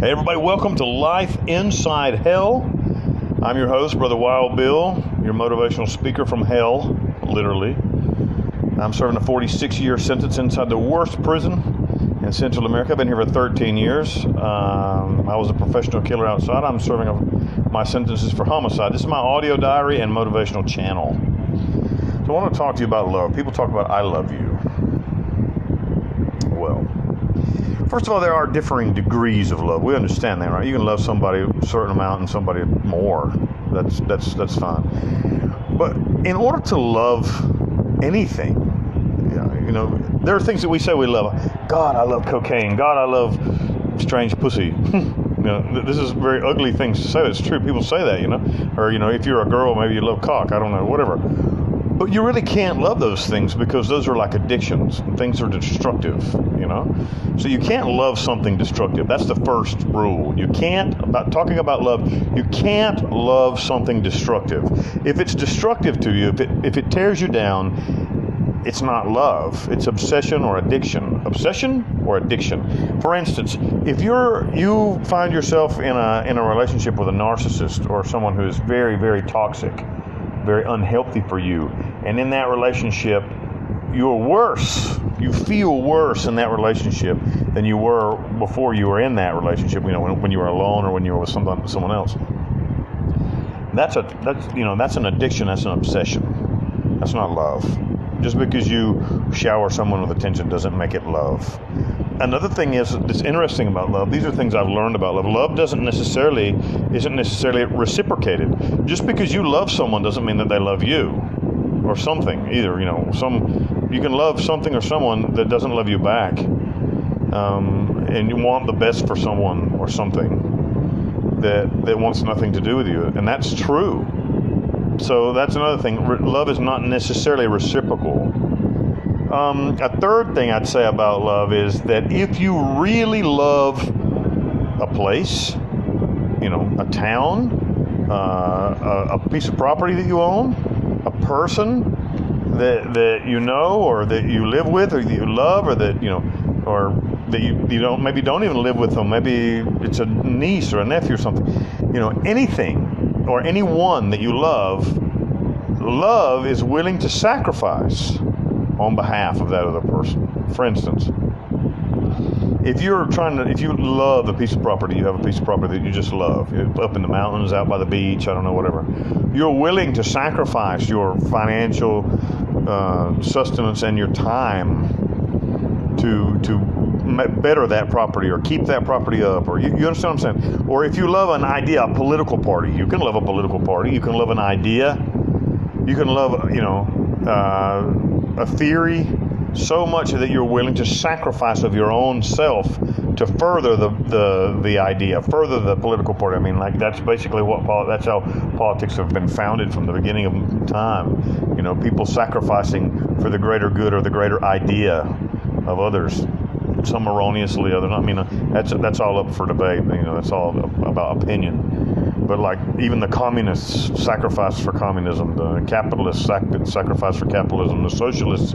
Hey everybody, welcome to Life Inside Hell. I'm your host, Brother Wild Bill, your motivational speaker from hell, literally. I'm serving a 46-year sentence inside the worst prison in Central America. I've been here for 13 years. I was a professional killer outside. I'm serving my sentences for homicide. This is my audio diary and motivational channel. So I want to talk to you about love. People talk about I love you. Well, first of all, there are differing degrees of love. We understand that, right? You can love somebody a certain amount and somebody more. That's fine. But in order to love anything, there are things that we say we love. God, I love cocaine. God, I love strange pussy. This is very ugly things to say. It's true. People say that, Or, if you're a girl, maybe you love cock. I don't know, whatever. But you really can't love those things because those are like addictions. Things are destructive, So you can't love something destructive. That's the first rule. You can't, talking about love, you can't love something destructive. If it's destructive to you, if it tears you down, it's not love. It's obsession or addiction. Obsession or addiction. For instance, if you find yourself in a relationship with a narcissist or someone who is very, very toxic, very unhealthy for you, and in that relationship you're worse, you feel worse in that relationship than you were before you were in that relationship, when you were alone or when you were with someone else. That's an addiction. That's an obsession. That's not love. Just because you shower someone with attention doesn't make it love. Another thing that's interesting about love, these are things I've learned about love. Love isn't necessarily reciprocated. Just because you love someone doesn't mean that they love you or something either. You can love something or someone that doesn't love you back, and you want the best for someone or something that wants nothing to do with you, and that's true. So that's another thing. Love is not necessarily reciprocal. A third thing I'd say about love is that if you really love a place, a town, a piece of property that you own, a person that you know or that you live with or that you love or that, or that you don't even live with them. Maybe it's a niece or a nephew or something. Anything or anyone that you love is willing to sacrifice on behalf of that other person. For instance, if you love a piece of property, you have a piece of property that you just love, up in the mountains, out by the beach, I don't know, whatever, you're willing to sacrifice your financial sustenance and your time to better that property or keep that property up, or you understand what I'm saying? Or if you love an idea, a political party, you can love a political party, you can love an idea, you can love, a theory so much that you're willing to sacrifice of your own self to further the idea, further the political party. That's basically that's how politics have been founded from the beginning of time. People sacrificing for the greater good or the greater idea of others. Some erroneously, others not. That's all up for debate. That's all about opinion. But even the communists sacrificed for communism, the capitalists sacrificed for capitalism, the socialists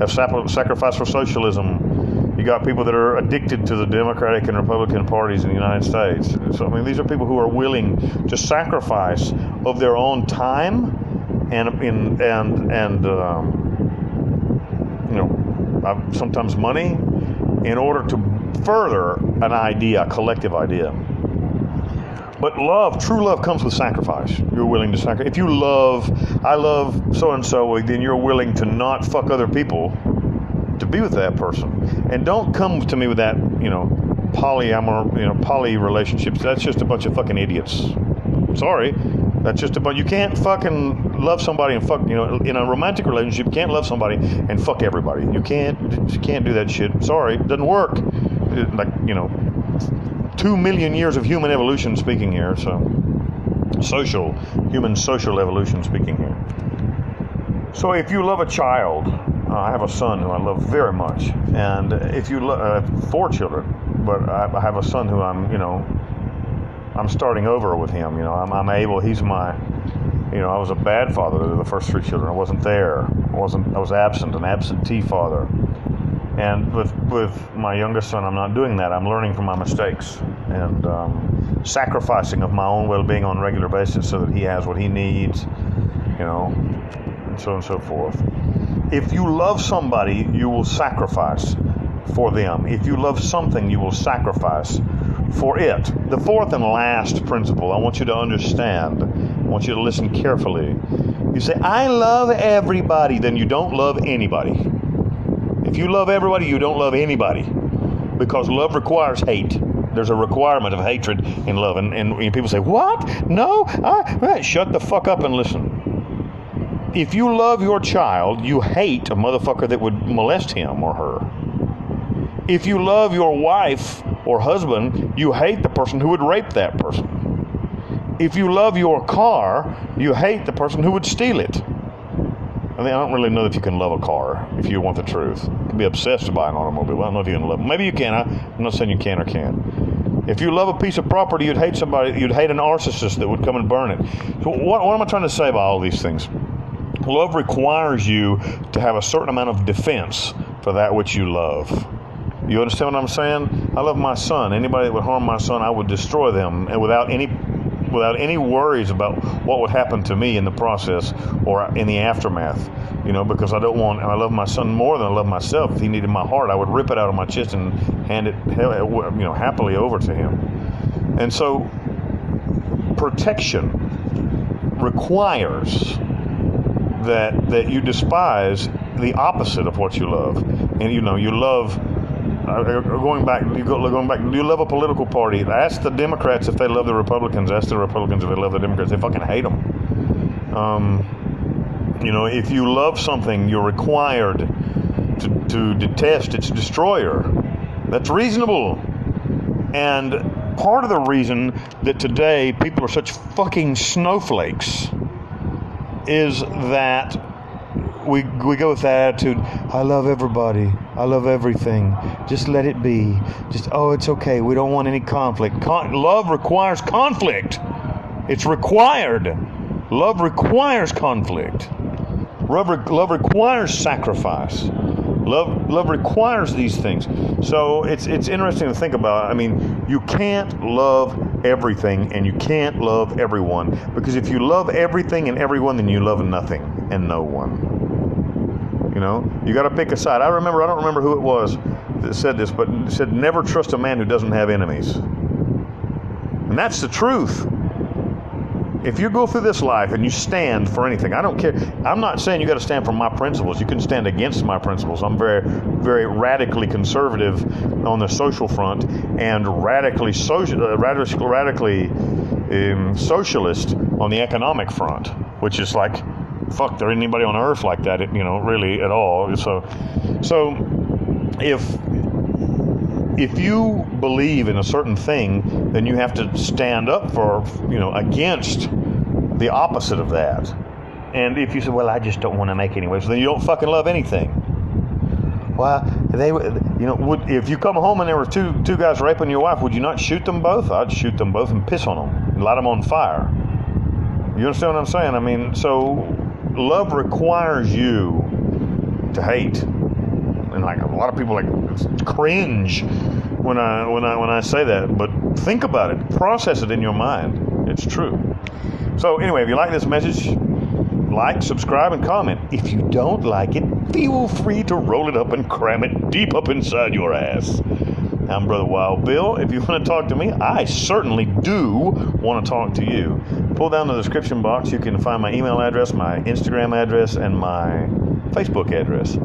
have sacrificed for socialism. You got people that are addicted to the Democratic and Republican parties in the United States. So these are people who are willing to sacrifice of their own time and sometimes money in order to further an idea, a collective idea. But true love comes with sacrifice. You're willing to sacrifice. If I love so-and-so, then you're willing to not fuck other people to be with that person. And don't come to me with that, poly relationships. That's just a bunch of fucking idiots. Sorry. That's just you can't fucking love somebody and fuck, in a romantic relationship, you can't love somebody and fuck everybody. You can't do that shit. Sorry. It doesn't work. 2 million years of human evolution speaking here, so human social evolution speaking here. So if you love a child, I have a son who I love very much, and if you love 4 children, but I have a son who I'm starting over with him. I'm able. He's my. I was a bad father to the first 3 children. I wasn't there. I was absent, an absentee father. And with my youngest son, I'm not doing that. I'm learning from my mistakes and sacrificing of my own well-being on a regular basis so that he has what he needs, and so on and so forth. If you love somebody, you will sacrifice for them. If you love something, you will sacrifice for it. The fourth and last principle, I want you to understand. I want you to listen carefully. You say, I love everybody, then you don't love anybody. If you love everybody, you don't love anybody. Because love requires hate. There's a requirement of hatred in love. And people say, what? No? Shut the fuck up and listen. If you love your child, you hate a motherfucker that would molest him or her. If you love your wife or husband, you hate the person who would rape that person. If you love your car, you hate the person who would steal it. I don't really know if you can love a car, if you want the truth. You can be obsessed by an automobile. I don't know if you can love it. Maybe you can. I'm not saying you can or can't. If you love a piece of property, you'd hate somebody. You'd hate an narcissist that would come and burn it. So what am I trying to say by all these things? Love requires you to have a certain amount of defense for that which you love. You understand what I'm saying? I love my son. Anybody that would harm my son, I would destroy them, and without any worries about what would happen to me in the process or in the aftermath, because I love my son more than I love myself. If he needed my heart, I would rip it out of my chest and hand it, happily over to him. And so protection requires that you despise the opposite of what you love. And you love, going back, do you love a political party? Ask the Democrats if they love the Republicans. Ask the Republicans if they love the Democrats. They fucking hate them. If you love something, you're required to detest its destroyer. That's reasonable. And part of the reason that today people are such fucking snowflakes is that we go with that attitude. I love everybody. I love everything. Just let it be. It's okay. We don't want any conflict. Love requires conflict. It's required. Love requires conflict. Love requires sacrifice. Love requires these things. So it's interesting to think about. You can't love everything and you can't love everyone, because if you love everything and everyone, then you love nothing and no one. You got to pick a side. I don't remember who it was that said this, but it said, never trust a man who doesn't have enemies. And that's the truth. If you go through this life and you stand for anything, I don't care. I'm not saying you got to stand for my principles. You can stand against my principles. I'm very, very radically conservative on the social front and radically socialist on the economic front, which is like, fuck, there ain't anybody on earth like that, really at all. So if you believe in a certain thing, then you have to stand up for, against the opposite of that. And if you say, well, I just don't want to make any waves, then you don't fucking love anything. Well, if you come home and there were two guys raping your wife, would you not shoot them both? I'd shoot them both and piss on them and light them on fire. You understand what I'm saying? So love requires you to hate. And like a lot of people cringe when I say that, but think about it, process it in your mind. It's true. So anyway, if you like this message, like, subscribe, and comment. If you don't like it, feel free to roll it up and cram it deep up inside your ass. I'm Brother Wild Bill. If you want to talk to me, I certainly do want to talk to you. Pull down the description box. You can find my email address, my Instagram address, and my Facebook address.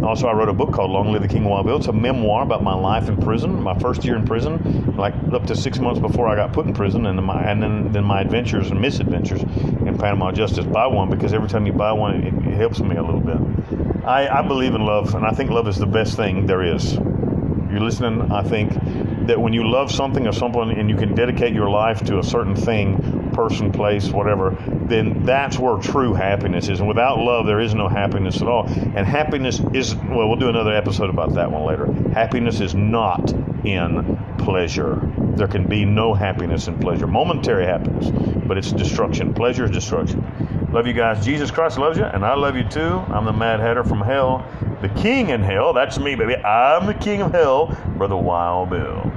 Also, I wrote a book called Long Live the King Wild Bill. It's a memoir about my life in prison, my first year in prison, like up to 6 months before I got put in prison, and then my adventures and misadventures in Panama Justice. Buy one, because every time you buy one, it helps me a little bit. I believe in love, and I think love is the best thing there is. You're listening? I think that when you love something or someone and you can dedicate your life to a certain thing, person, place, whatever, then that's where true happiness is. And without love, there is no happiness at all. And happiness is, well, we'll do another episode about that one later. Happiness is not in pleasure. There can be no happiness in pleasure. Momentary happiness, but it's destruction. Pleasure is destruction. Love you guys. Jesus Christ loves you, and I love you too. I'm the Mad Hatter from hell, The king in hell, that's me, baby. I'm the king of hell, Brother Wild Bill.